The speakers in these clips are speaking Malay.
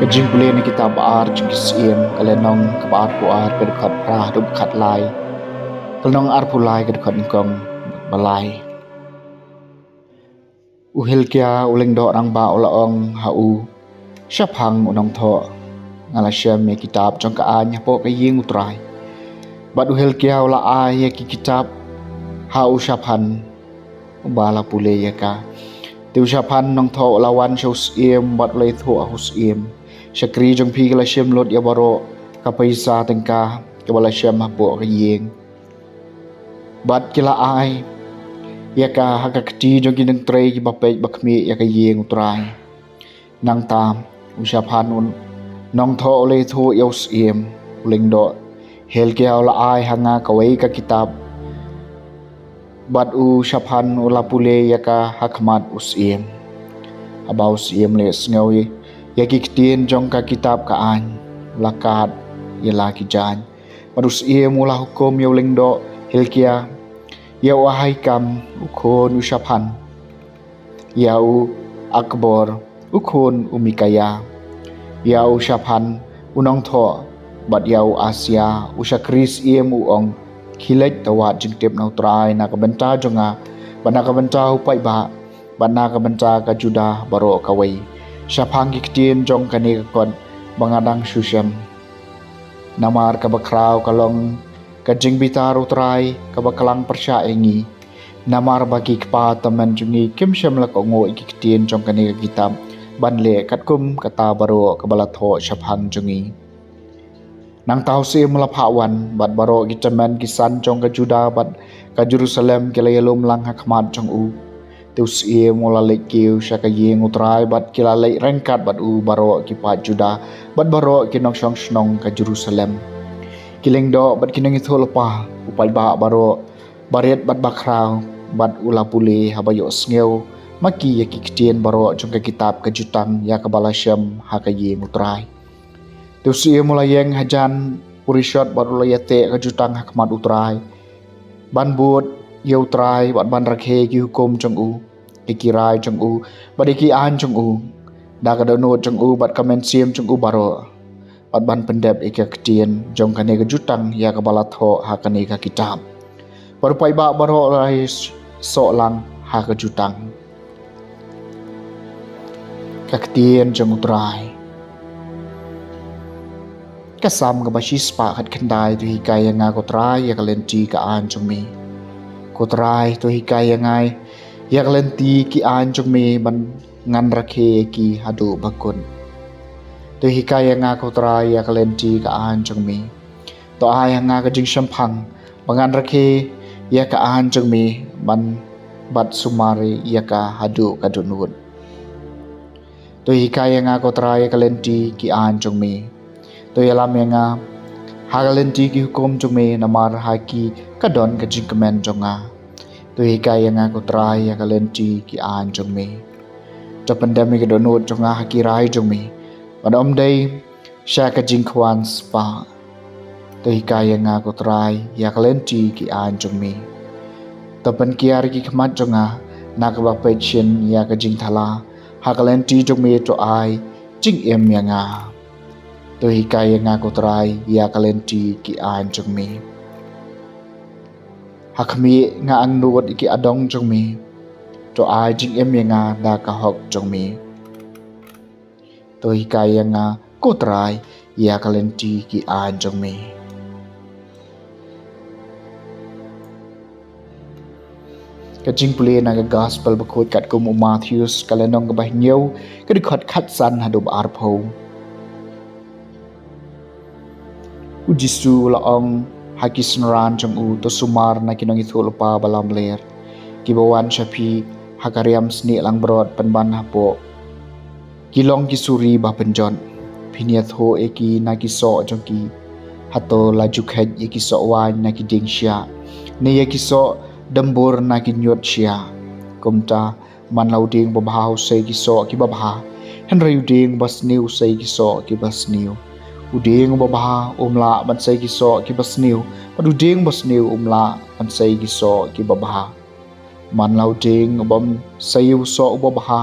Kajing boleh ni kita baar jengkis iem kalenong kabar puar kedekot prah dum khat lai kalenong ar pulai kedekot ngkong balai uhil kia uling do rang ba ulaong hau syapang unong tho ngala syam me kitab jong ka anya po kaying utrai bad uhil kia ula ai ki kitab hau syapan bala pule ya ka tiu syapan nong tho lawan shus iem bad lei tho hus iem Syakri jong pi kala syam lot ya baro kapaisa tengka kabala syam hapo kayeng bat kila ai ya ka hakakti jong kineng trei ki bapek bakmi ya kayeng utrai nang tam usyapan un nong tho ole tho yaus iem uling do hel ke ala ai hanga kawai ka kitab bat u syapan ula pule ya ka hakmat us iem abaus iem le sngawi ya kiktien jong ka kitab ka an lakat ya la ki jan marus ia mula hukum ya uling do hilkia ya wahai kam ukon usyapan ya u akbor ukon umikaya ya usyapan unong tho bat ya u asia usakris ia mu ong khilet tawat jingtep nau trai na ka benta jonga bana ka benta upai ba bana ka benta ka juda baro kawai syapang kiktien jong kani kon bangadang syusyam namar ka bakrau kalong kajing bitar utrai ka bakalang persya engi namar bagi kpa taman jungi kim syam la ko ngo kiktien jong kani ka kitab banle katkum kata baro ka balatho syapang jungi nang tau se mula phawan bat baro kitaman kisan jong ka juda bat ka Jerusalem kelayalum lang hakmat jong u tus ie mula lekiu syaka yeng utrai bat kila lek rengkat bat u baro ki pat juda bat baro ki nong syong snong ka Jerusalem kileng do bat kineng itho lepa upai ba baro baret bat bakrau bat ula pule habayo sngew maki ya kiktien baro jong ka kitab ka jutang ya ka balasyam ha ka yeng utrai tus ie mula yeng hajan purishot bat ula yate ka jutang hakmat utrai ban buat ya utrai bat ban rakhe ki hukum jong u ikirai jong u bat iki an jong u da ka donot jong u bat kamen siam jong u baro bat ban pendep ikak tien jong kane ka jutang ya ka balatho ha kane ka kitab baru pai ba baro rai so lang ha ka jutang ka tien jong utrai kasam ka basis pa khat khandai tu hikaya nga ko trai ya ka lenti ka an jong mi ko trai tu hikaya ngai yak lenti ki an jong me ban ngan rakhe ki hadu bakun tu hikaya nga ko trai yak lenti ka an jong me to ai nga ka jing shampang bangan rakhe ya ka an jong me ban bat sumari ya ka hadu ka dunun tu hikaya nga ko trai yak lenti ki an jong me to yalam nga hagalenti ki hukum jong me namar haki kadon ka jing kemen jonga tu hikaya nga ko trai ya kalenti ki an jong me to pandemic do not jonga haki rai jong me padom dai sha ka jing khwan spa tu hikaya nga ko trai ya kalenti ki an jong me to pan kiar ki khmat jonga na ka ba pechen ya ka jing thala ha kalenti jong me to ai jing em ya nga tu hikaya nga ko trai ya kalenti ki an jong me hakmi nga ang nuot iki adong jong mi to ai jing em nga da ka hok jong mi to hikaya nga ko trai ya kalenti ki an jong mi ka jing pule na ka gospel bakot kat ko Matthews kalenong ka bahnyo ka dikhat khat san hadub arpho u Jisu laong hakisnran jong u to sumar na kinong ithul pa balam ler kibawan syapi hakariam sni lang brod penban hapo kilong kisuri bah penjon piniat ho eki na kiso jong ki hato laju khed eki so wan na ki ding sia ne eki so dembur na ki nyot sia kumta man lauding babha sei ki so ki babha henry uding bas new sei ki so ki bas new uding babha umla ban sei ki so ki bas new paduding bas new umla ban sei ki so ki babha man lauding bom sei so babha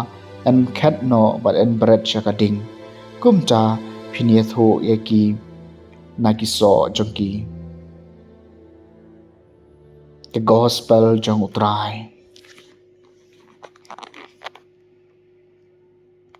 en khet no but en bread shakading kumta phiniat ho eki na ki so jong ki the gospel jong utrai